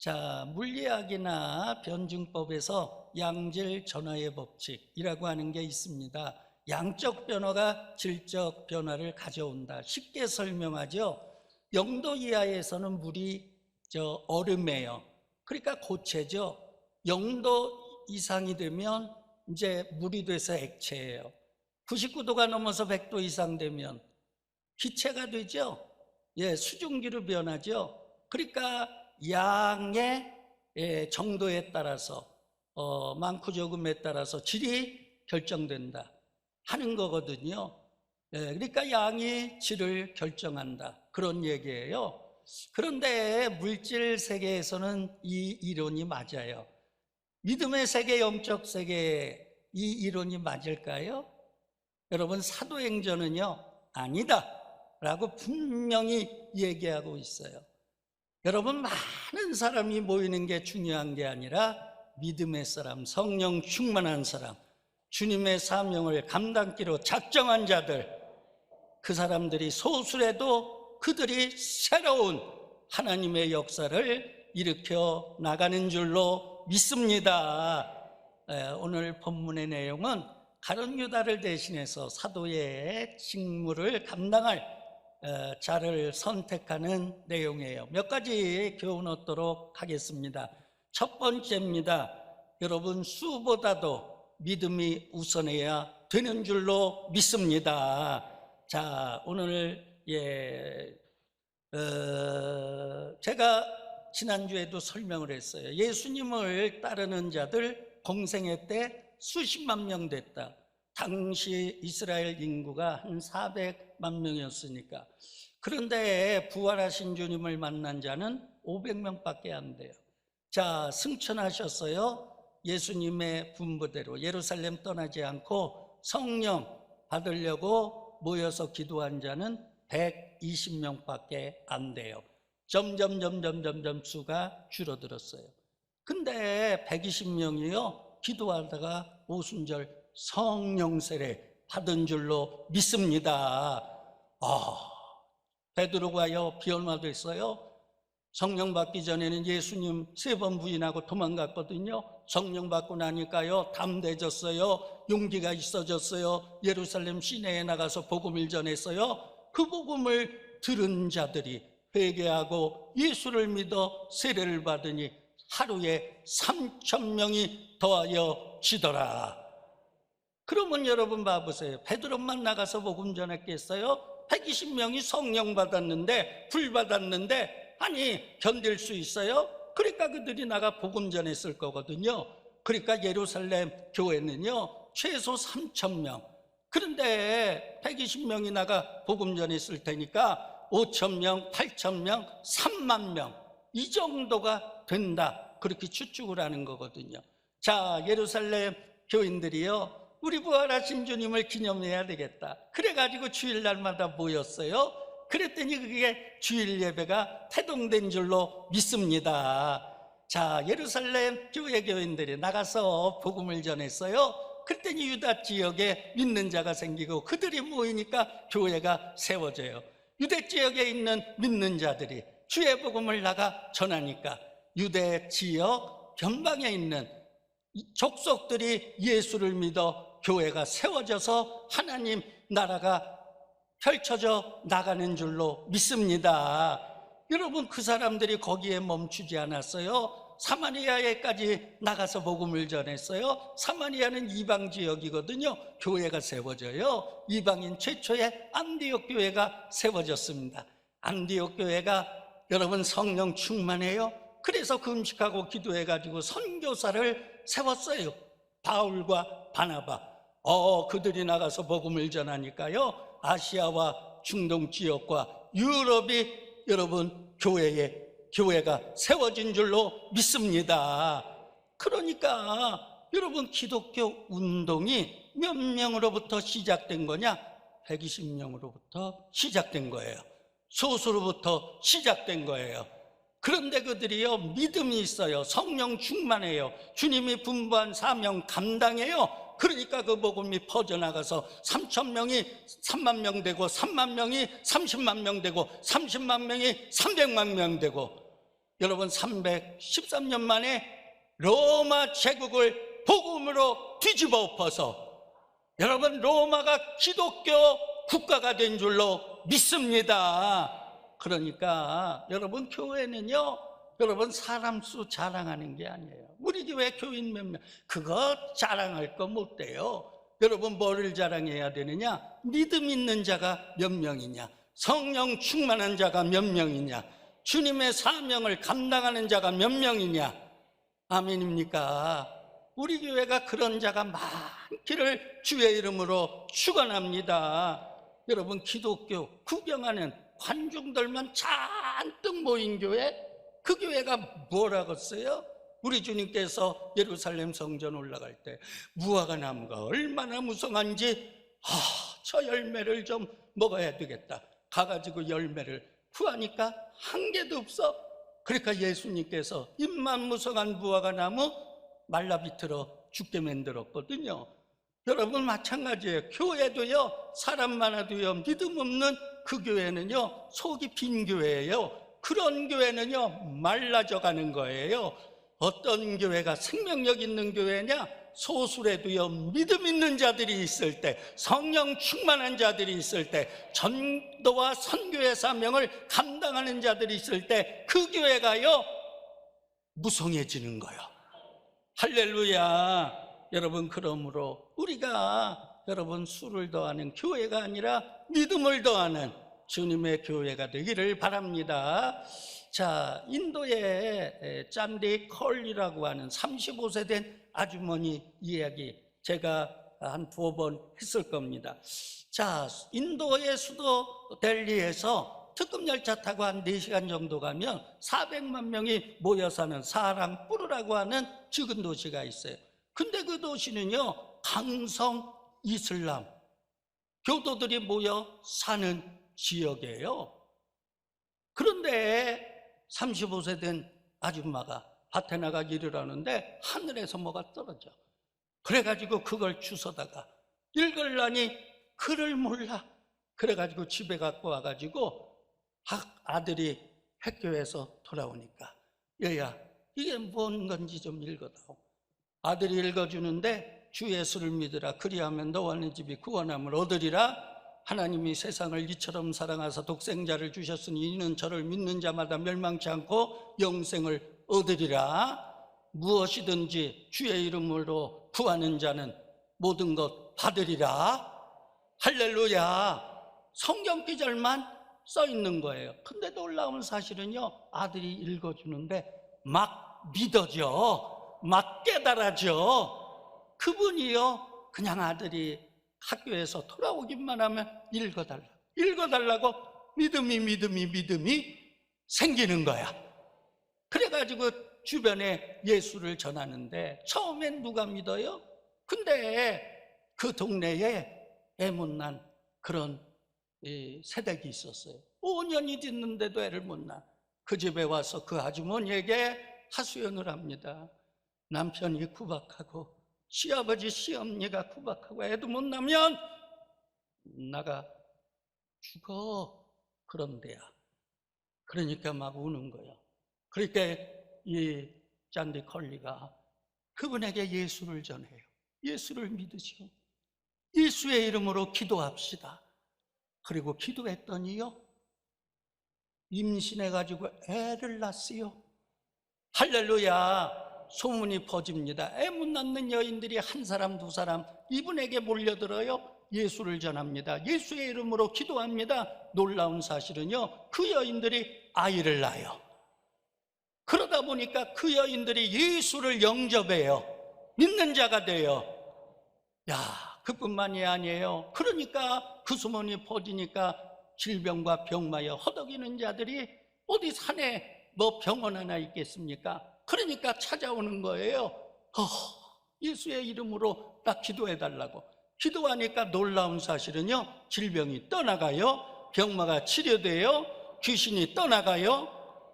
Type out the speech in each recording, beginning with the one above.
자, 물리학이나 변증법에서 양질 전화의 법칙이라고 하는 게 있습니다. 양적 변화가 질적 변화를 가져온다. 쉽게 설명하죠. 0도 이하에서는 물이 얼음이에요. 그러니까 고체죠. 0도 이상이 되면 이제 물이 돼서 액체예요. 99도가 넘어서 100도 이상 되면 기체가 되죠. 수증기로 변하죠. 그러니까 양의 정도에 따라서 많고 적음에 따라서 질이 결정된다 하는 거거든요. 그러니까 양이 질을 결정한다 그런 얘기예요. 그런데 물질 세계에서는 이 이론이 맞아요. 믿음의 세계, 영적 세계에 이 이론이 맞을까요? 여러분, 사도행전은요 아니다 라고 분명히 얘기하고 있어요. 여러분, 많은 사람이 모이는 게 중요한 게 아니라 믿음의 사람, 성령 충만한 사람, 주님의 사명을 감당기로 작정한 자들, 그 사람들이 소수라도 그들이 새로운 하나님의 역사를 일으켜 나가는 줄로 믿습니다. 오늘 본문의 내용은 가룟 유다를 대신해서 사도의 직무를 감당할 자를 선택하는 내용이에요. 몇 가지 교훈 얻도록 하겠습니다. 첫 번째입니다. 여러분, 수보다도 믿음이 우선해야 되는 줄로 믿습니다. 자, 오늘 제가 지난주에도 설명을 했어요. 예수님을 따르는 자들 공생애 때 수십만 명 됐다. 당시 이스라엘 인구가 한 400만 명이었으니까. 그런데 부활하신 주님을 만난 자는 500명밖에 안 돼요. 자, 승천하셨어요. 예수님의 분부대로 예루살렘 떠나지 않고 성령 받으려고 모여서 기도한 자는 120명밖에 안 돼요. 점점 수가 줄어들었어요. 근데 120명이요 기도하다가 오순절 성령 세례 받은 줄로 믿습니다. 베드로가요 비 얼마 됐어요? 성령 받기 전에는 예수님 3번 부인하고 도망갔거든요. 성령 받고 나니까요 담대해졌어요. 용기가 있어졌어요. 예루살렘 시내에 나가서 복음을 전했어요. 그 복음을 들은 자들이 회개하고 예수를 믿어 세례를 받으니 하루에 3,000명이 더하여지더라. 그러면 여러분 봐보세요. 베드로만 나가서 복음 전했겠어요? 120명이 성령 받았는데, 불 받았는데, 아니 견딜 수 있어요? 그러니까 그들이 나가 복음 전했을 거거든요. 그러니까 예루살렘 교회는요 최소 3,000명. 그런데 120명이 나가 복음 전했을 테니까 5,000명, 8,000명, 3만 명 이 정도가 된다, 그렇게 추측을 하는 거거든요. 자, 예루살렘 교인들이요 우리 부활하신 주님을 기념해야 되겠다. 그래가지고 주일날마다 모였어요. 그랬더니 그게 주일 예배가 태동된 줄로 믿습니다. 자, 예루살렘 교회 교인들이 나가서 복음을 전했어요. 그랬더니 유다 지역에 믿는 자가 생기고 그들이 모이니까 교회가 세워져요. 유대 지역에 있는 믿는 자들이 주의 복음을 나가 전하니까 유대 지역 변방에 있는 족속들이 예수를 믿어 교회가 세워져서 하나님 나라가 펼쳐져 나가는 줄로 믿습니다. 여러분, 그 사람들이 거기에 멈추지 않았어요. 사마리아에까지 나가서 복음을 전했어요. 사마리아는 이방 지역이거든요. 교회가 세워져요. 이방인 최초의 안디옥 교회가 세워졌습니다. 안디옥 교회가 여러분 성령 충만해요. 그래서 금식하고 기도해가지고 선교사를 세웠어요. 바울과 바나바. 그들이 나가서 복음을 전하니까요 아시아와 중동 지역과 유럽이 여러분 교회가 세워진 줄로 믿습니다. 그러니까 여러분, 기독교 운동이 몇 명으로부터 시작된 거냐? 120명으로부터 시작된 거예요. 소수로부터 시작된 거예요. 그런데 그들이요 믿음이 있어요. 성령 충만해요. 주님이 분부한 사명 감당해요. 그러니까 그 복음이 퍼져나가서 3,000명이 3만 명 되고 3만 명이 30만 명 되고 30만 명이 300만 명 되고 여러분 313년 만에 로마 제국을 복음으로 뒤집어 엎어서 여러분 로마가 기독교 국가가 된 줄로 믿습니다. 그러니까 여러분 교회는요, 여러분 사람 수 자랑하는 게 아니에요. 우리 교회 교인 몇 명, 그거 자랑할 거 못 돼요. 여러분 뭐를 자랑해야 되느냐? 믿음 있는 자가 몇 명이냐? 성령 충만한 자가 몇 명이냐? 주님의 사명을 감당하는 자가 몇 명이냐? 아멘입니까? 우리 교회가 그런 자가 많기를 주의 이름으로 축원합니다. 여러분 기독교 구경하는 관중들만 잔뜩 모인 교회, 그 교회가 뭐라겠어요? 우리 주님께서 예루살렘 성전 올라갈 때 무화과 나무가 얼마나 무성한지, 저 열매를 좀 먹어야 되겠다. 가가지고 열매를 구하니까 한 개도 없어. 그러니까 예수님께서 잎만 무성한 무화과 나무 말라비틀어 죽게 만들었거든요. 여러분 마찬가지예요. 교회도요, 사람 많아도요, 믿음 없는 그 교회는요, 속이 빈 교회예요. 그런 교회는요, 말라져 가는 거예요. 어떤 교회가 생명력 있는 교회냐? 소수라도요, 믿음 있는 자들이 있을 때, 성령 충만한 자들이 있을 때, 전도와 선교의 사명을 감당하는 자들이 있을 때, 그 교회가요, 무성해지는 거예요. 할렐루야. 여러분, 그러므로 우리가 여러분 수를 더하는 교회가 아니라 믿음을 더하는 주님의 교회가 되기를 바랍니다. 자, 인도의 짠디 컬리라고 하는 35세 된 아주머니 이야기 제가 한 2번 했을 겁니다. 자, 인도의 수도 델리에서 특급 열차 타고 한 4시간 정도 가면 400만 명이 모여 사는 사랑푸르라고 하는 작은 도시가 있어요. 근데 그 도시는요, 강성 이슬람 교도들이 모여 사는 지역이에요. 그런데 35세 된 아줌마가 밭에 나가 일을 하는데 하늘에서 뭐가 떨어져. 그래가지고 그걸 주워다가 읽으려니 글을 몰라. 그래가지고 집에 갖고 와가지고 아들이 학교에서 돌아오니까, 얘야, 이게 뭔 건지 좀 읽어다오. 아들이 읽어주는데, 주 예수를 믿으라. 그리하면 너와 네 집이 구원함을 얻으리라. 하나님이 세상을 이처럼 사랑하사 독생자를 주셨으니 이는 저를 믿는 자마다 멸망치 않고 영생을 얻으리라. 무엇이든지 주의 이름으로 구하는 자는 모든 것 받으리라. 할렐루야. 성경 구절만 써 있는 거예요. 근데 놀라운 사실은요, 아들이 읽어주는데 막 믿어져, 막 깨달아져. 그분이요, 그냥 아들이 학교에서 돌아오기만 하면 읽어달라고 믿음이 생기는 거야. 그래가지고 주변에 예수를 전하는데 처음엔 누가 믿어요? 근데 그 동네에 애못난 그런 세댁이 있었어요. 5년이 됐는데도 애를 못 낳아. 그 집에 와서 그 아주머니에게 하소연을 합니다. 남편이 구박하고 시아버지 시어머니가 구박하고 애도 못 낳으면 나가 죽어. 그런데야. 그러니까 막 우는 거예요. 그러니까 이 짠디 컬리가 그분에게 예수를 전해요. 예수를 믿으시오. 예수의 이름으로 기도합시다. 그리고 기도했더니요, 임신해가지고 애를 낳았어요. 할렐루야. 소문이 퍼집니다. 애 못 낳는 여인들이 한 사람 두 사람 이분에게 몰려들어요. 예수를 전합니다. 예수의 이름으로 기도합니다. 놀라운 사실은요, 그 여인들이 아이를 낳아요. 그러다 보니까 그 여인들이 예수를 영접해요. 믿는 자가 돼요. 야, 그뿐만이 아니에요. 그러니까 그 소문이 퍼지니까 질병과 병마여 허덕이는 자들이 어디 산에 뭐 병원 하나 있겠습니까? 그러니까 찾아오는 거예요. 예수의 이름으로 딱 기도해달라고. 기도하니까 놀라운 사실은요, 질병이 떠나가요, 병마가 치료돼요, 귀신이 떠나가요.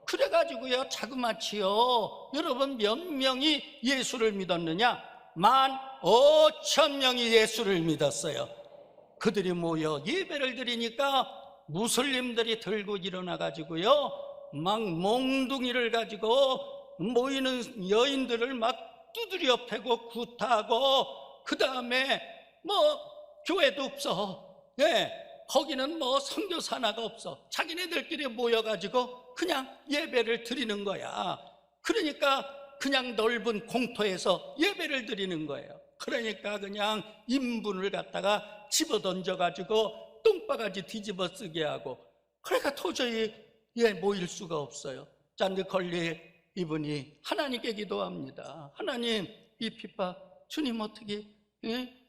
그래가지고요, 자그마치요, 여러분 몇 명이 예수를 믿었느냐? 15,000명이 예수를 믿었어요. 그들이 모여 예배를 드리니까 무슬림들이 들고 일어나가지고요, 막 몽둥이를 가지고 모이는 여인들을 막 두드려 패고 구타하고, 그 다음에 뭐 교회도 없어. 네, 거기는 뭐 선교사 하나가 없어. 자기네들끼리 모여가지고 그냥 예배를 드리는 거야. 그러니까 그냥 넓은 공터에서 예배를 드리는 거예요. 그러니까 그냥 인분을 갖다가 집어 던져가지고 똥바가지 뒤집어 쓰게 하고, 그러니까 도저히 모일 수가 없어요. 잔디 컬리 이분이 하나님께 기도합니다. 하나님, 이 핍박 주님 어떻게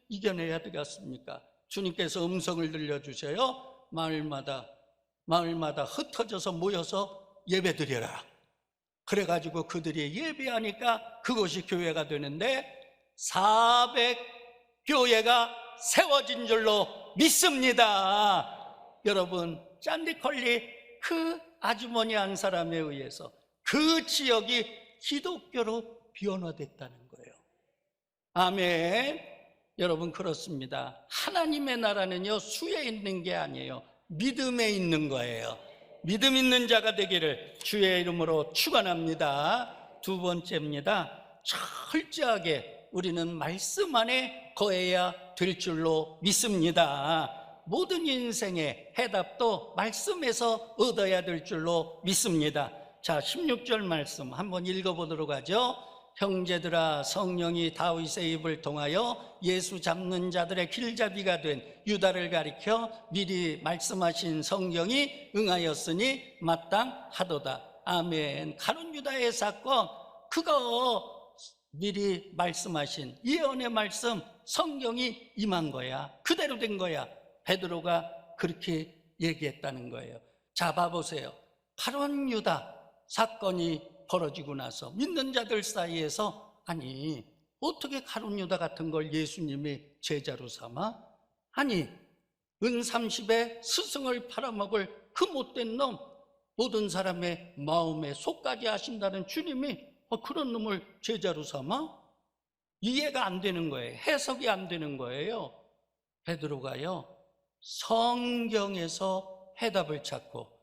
이겨내야 되겠습니까? 주님께서 음성을 들려주셔요. 마을마다 흩어져서 모여서 예배드려라. 그래가지고 그들이 예배하니까 그것이 교회가 되는데 400교회가 세워진 줄로 믿습니다. 여러분, 잔디컬리 그 아주머니 한 사람에 의해서 그 지역이 기독교로 변화됐다는 거예요. 아멘. 여러분, 그렇습니다. 하나님의 나라는요, 수에 있는 게 아니에요. 믿음에 있는 거예요. 믿음 있는 자가 되기를 주의 이름으로 축원합니다. 두 번째입니다. 철저하게 우리는 말씀 안에 거해야 될 줄로 믿습니다. 모든 인생의 해답도 말씀에서 얻어야 될 줄로 믿습니다. 자, 16절 말씀 한번 읽어보도록 하죠. 형제들아, 성령이 다윗의 입을 통하여 예수 잡는 자들의 길잡이가 된 유다를 가리켜 미리 말씀하신 성경이 응하였으니 마땅하도다. 아멘. 가룟 유다의 사건, 그거 미리 말씀하신 예언의 말씀, 성경이 임한 거야. 그대로 된 거야. 베드로가 그렇게 얘기했다는 거예요. 자, 봐보세요. 가룟 유다 사건이 벌어지고 나서 믿는 자들 사이에서, 아니 어떻게 가룟 유다 같은 걸 예수님이 제자로 삼아? 아니 은 30에 스승을 팔아먹을 그 못된 놈, 모든 사람의 마음에 속까지 아신다는 주님이 그런 놈을 제자로 삼아? 이해가 안 되는 거예요. 해석이 안 되는 거예요. 베드로가요, 성경에서 해답을 찾고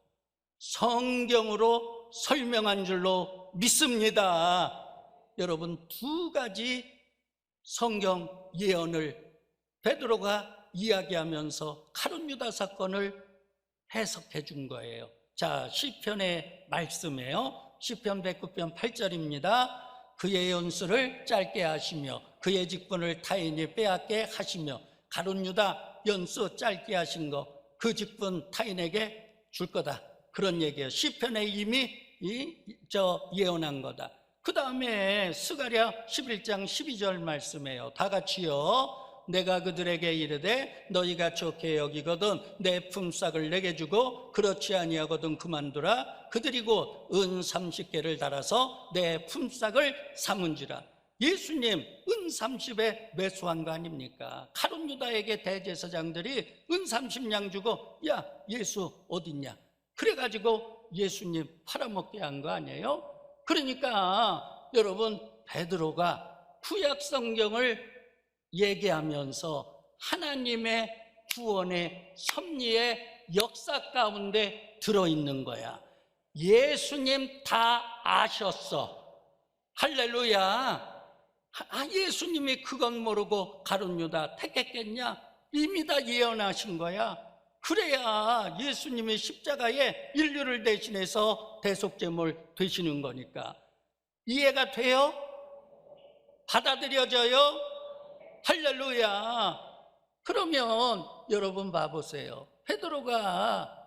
성경으로 설명한 줄로 믿습니다. 여러분, 두 가지 성경 예언을 베드로가 이야기하면서 가룟 유다 사건을 해석해 준 거예요. 자, 시편의 말씀이에요. 시편 109편 8절입니다. 그의 연수를 짧게 하시며 그의 직분을 타인이 빼앗게 하시며, 가룟 유다 연수 짧게 하신 거, 그 직분 타인에게 줄 거다, 그런 얘기예요. 시편에 이미 예언한 거다. 그 다음에 스가랴 11장 12절 말씀이에요. 다 같이요. 내가 그들에게 이르되 너희가 좋게 여기거든 내 품삯을 내게 주고 그렇지 아니하거든 그만두라. 그들이 곧 은 30개를 달아서 내 품삯을 삼은지라. 예수님 은 30에 매수한 거 아닙니까? 가룟 유다에게 대제사장들이 은 30냥 주고, 야 예수 어딨냐, 그래가지고 예수님 팔아먹게 한 거 아니에요? 그러니까 여러분, 베드로가 구약 성경을 얘기하면서 하나님의 구원의 섭리의 역사 가운데 들어있는 거야. 예수님 다 아셨어. 할렐루야. 예수님이 그건 모르고 가룟 유다 택했겠냐? 이미 다 예언하신 거야. 그래야 예수님이 십자가에 인류를 대신해서 대속제물 되시는 거니까. 이해가 돼요? 받아들여져요? 할렐루야. 그러면 여러분 봐보세요. 베드로가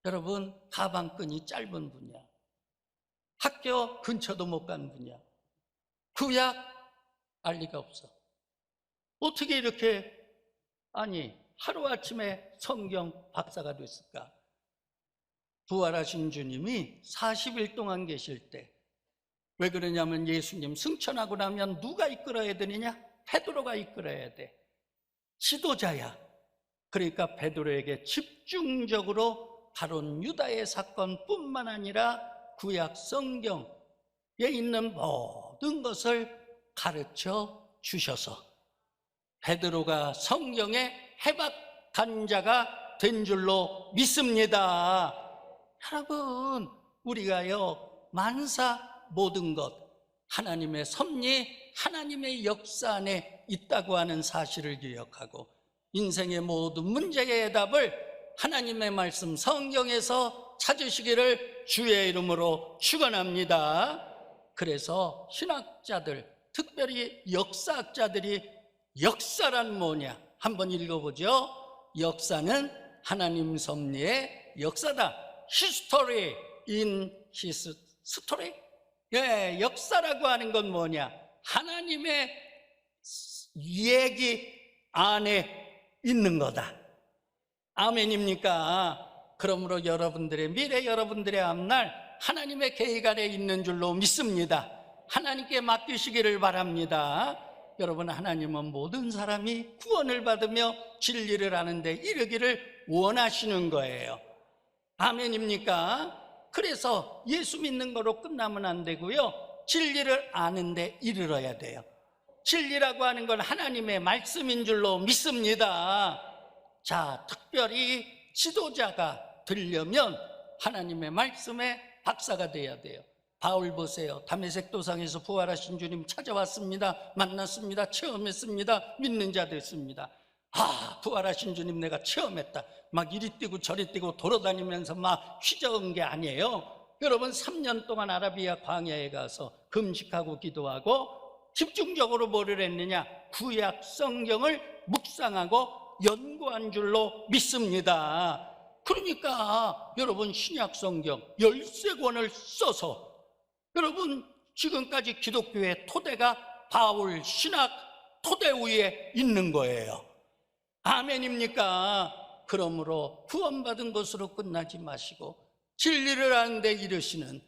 여러분 가방끈이 짧은 분이야. 학교 근처도 못 간 분이야. 구약 알 리가 없어. 어떻게 이렇게 하루아침에 성경 박사가 됐을까? 부활하신 주님이 40일 동안 계실 때, 왜 그러냐면 예수님 승천하고 나면 누가 이끌어야 되느냐? 베드로가 이끌어야 돼. 지도자야. 그러니까 베드로에게 집중적으로 가룟 유다의 사건뿐만 아니라 구약 성경에 있는 모든 것을 가르쳐 주셔서 베드로가 성경의 해박한 자가 된 줄로 믿습니다. 여러분, 우리가요, 만사 모든 것, 하나님의 섭리, 하나님의 역사 안에 있다고 하는 사실을 기억하고 인생의 모든 문제의 해답을 하나님의 말씀 성경에서 찾으시기를 주의 이름으로 축원합니다. 그래서 신학자들, 특별히 역사학자들이 역사란 뭐냐 한번 읽어보죠. 역사는 하나님 섭리의 역사다. History in his story. 예, 역사라고 하는 건 뭐냐? 하나님의 얘기 안에 있는 거다. 아멘입니까? 그러므로 여러분들의 미래, 여러분들의 앞날 하나님의 계획 아래 있는 줄로 믿습니다. 하나님께 맡기시기를 바랍니다. 여러분, 하나님은 모든 사람이 구원을 받으며 진리를 아는데 이르기를 원하시는 거예요. 아멘입니까? 그래서 예수 믿는 거로 끝나면 안 되고요, 진리를 아는데 이르러야 돼요. 진리라고 하는 건 하나님의 말씀인 줄로 믿습니다. 자, 특별히 지도자가 되려면 하나님의 말씀에 박사가 돼야 돼요. 바울 보세요. 다메섹 도상에서 부활하신 주님 찾아왔습니다. 만났습니다. 체험했습니다. 믿는 자 됐습니다. 아, 부활하신 주님 내가 체험했다. 막 이리 뛰고 저리 뛰고 돌아다니면서 막 휘저은 게 아니에요. 여러분, 3년 동안 아라비아 광야에 가서 금식하고 기도하고 집중적으로 뭐를 했느냐? 구약 성경을 묵상하고 연구한 줄로 믿습니다. 그러니까 여러분, 신약 성경 13권을 써서 여러분, 지금까지 기독교의 토대가 바울 신학 토대 위에 있는 거예요. 아멘입니까? 그러므로 구원받은 것으로 끝나지 마시고 진리를 아는 데 이르시는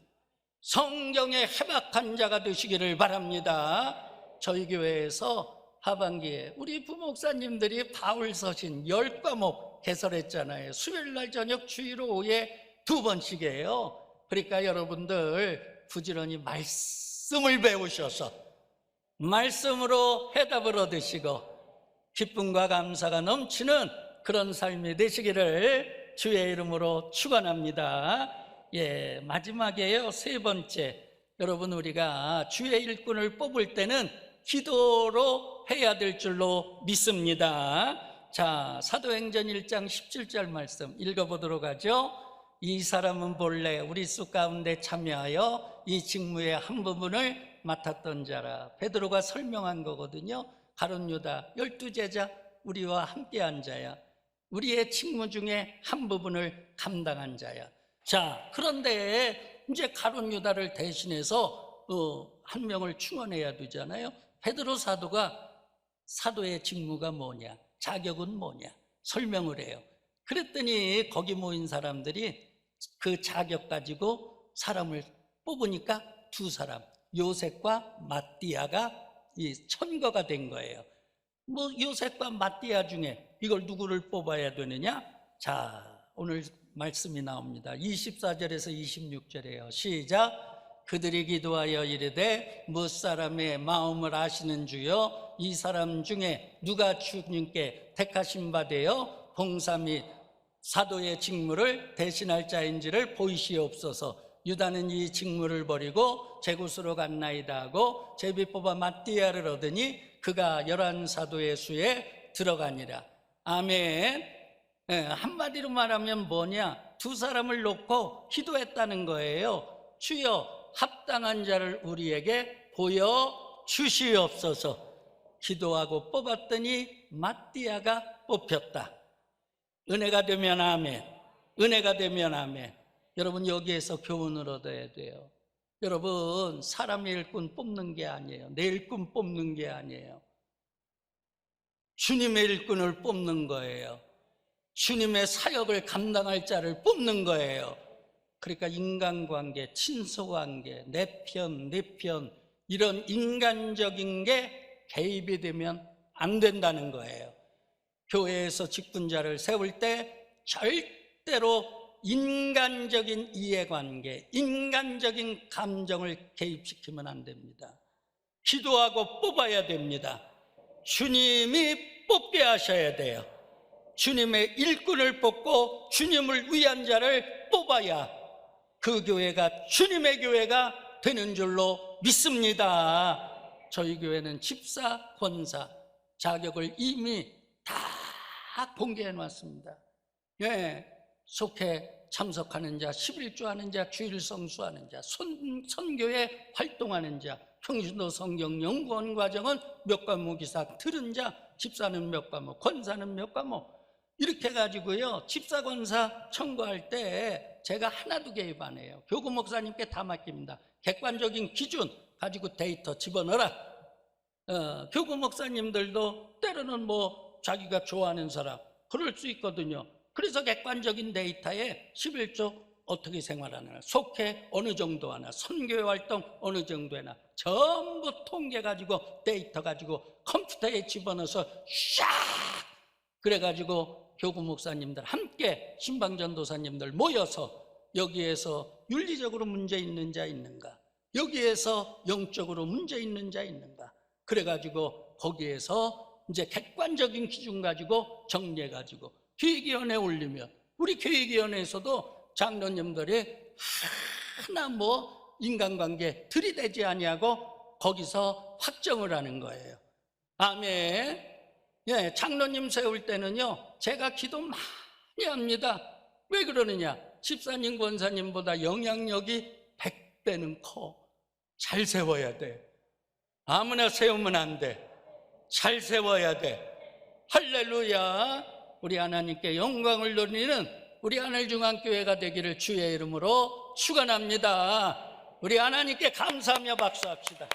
성경의 해박한 자가 되시기를 바랍니다. 저희 교회에서 하반기에 우리 부목사님들이 바울 서신 10과목 개설했잖아요. 수요일날 저녁, 주일 오후에 2번씩이에요. 그러니까 여러분들 부지런히 말씀을 배우셔서 말씀으로 해답을 얻으시고 기쁨과 감사가 넘치는 그런 삶이 되시기를 주의 이름으로 축원합니다. 예, 마지막에요, 3번째, 여러분, 우리가 주의 일꾼을 뽑을 때는 기도로 해야 될 줄로 믿습니다. 자, 사도행전 1장 17절 말씀 읽어보도록 하죠. 이 사람은 본래 우리 수 가운데 참여하여 이 직무의 한 부분을 맡았던 자라. 베드로가 설명한 거거든요. 가룟 유다 12제자, 우리와 함께한 자야. 우리의 직무 중에 한 부분을 감당한 자야. 자, 그런데 이제 가룟 유다를 대신해서 한 명을 충원해야 되잖아요. 베드로 사도가 사도의 직무가 뭐냐, 자격은 뭐냐 설명을 해요. 그랬더니 거기 모인 사람들이 그 자격 가지고 사람을 뽑으니까 2사람, 요셉과 마띠아가 이 천거가 된 거예요. 뭐 요셉과 마띠아 중에 이걸 누구를 뽑아야 되느냐? 자, 오늘 말씀이 나옵니다. 24절에서 26절이에요. 시작. 그들이 기도하여 이르되 무사람의 마음을 아시는 주여, 이 사람 중에 누가 주님께 택하신 바 되어 봉사 및 사도의 직무를 대신할 자인지를 보이시옵소서. 유다는 이 직무를 버리고 제굿으로 갔나이다 하고 제비 뽑아 마띠아를 얻으니 그가 11사도의 수에 들어가니라. 아멘. 예, 한마디로 말하면 뭐냐, 2사람을 놓고 기도했다는 거예요. 주여, 합당한 자를 우리에게 보여주시옵소서. 기도하고 뽑았더니 마띠아가 뽑혔다. 은혜가 되면 아멘. 은혜가 되면 아멘. 여러분, 여기에서 교훈을 얻어야 돼요. 여러분, 사람의 일꾼 뽑는 게 아니에요. 내 일꾼 뽑는 게 아니에요. 주님의 일꾼을 뽑는 거예요. 주님의 사역을 감당할 자를 뽑는 거예요. 그러니까 인간관계, 친소관계, 내 편, 이런 인간적인 게 개입이 되면 안 된다는 거예요. 교회에서 직분자를 세울 때 절대로 인간적인 이해관계, 인간적인 감정을 개입시키면 안 됩니다. 기도하고 뽑아야 됩니다. 주님이 뽑게 하셔야 돼요. 주님의 일꾼을 뽑고 주님을 위한 자를 뽑아야 그 교회가 주님의 교회가 되는 줄로 믿습니다. 저희 교회는 집사, 권사 자격을 이미 다 공개해 놨습니다. 예, 속해 참석하는 자, 11조 하는 자, 주일 성수하는 자, 선교에 활동하는 자, 평신도 성경 연구원 과정은 몇 과목 이상 들은 자, 집사는 몇 과목, 권사는 몇 과목, 이렇게 해가지고요, 집사, 권사 청구할 때 제가 하나도 개입 안 해요. 교구 목사님께 다 맡깁니다. 객관적인 기준 가지고 데이터 집어넣어라. 교구 목사님들도 때로는 뭐 자기가 좋아하는 사람 그럴 수 있거든요. 그래서 객관적인 데이터에 11조 어떻게 생활하나, 속해 어느 정도 하나, 선교 활동 어느 정도 하나, 전부 통계 가지고 데이터 가지고 컴퓨터에 집어넣어서 샥 그래가지고 교구 목사님들 함께 신방전도사님들 모여서 여기에서 윤리적으로 문제 있는 자 있는가, 여기에서 영적으로 문제 있는 자 있는가, 그래가지고 거기에서 이제 객관적인 기준 가지고 정리해가지고 교육위원회에 올리면, 우리 교육위원회에서도 장로님들이 하나 뭐 인간관계 들이대지 아니하고 거기서 확정을 하는 거예요. 아멘. 예, 장로님 세울 때는요, 제가 기도 많이 합니다. 왜 그러느냐? 집사님, 권사님보다 영향력이 100배는 커. 잘 세워야 돼. 아무나 세우면 안 돼. 잘 세워야 돼. 할렐루야. 우리 하나님께 영광을 돌리는 우리 하늘중앙교회가 되기를 주의 이름으로 축원합니다. 우리 하나님께 감사하며 박수합시다.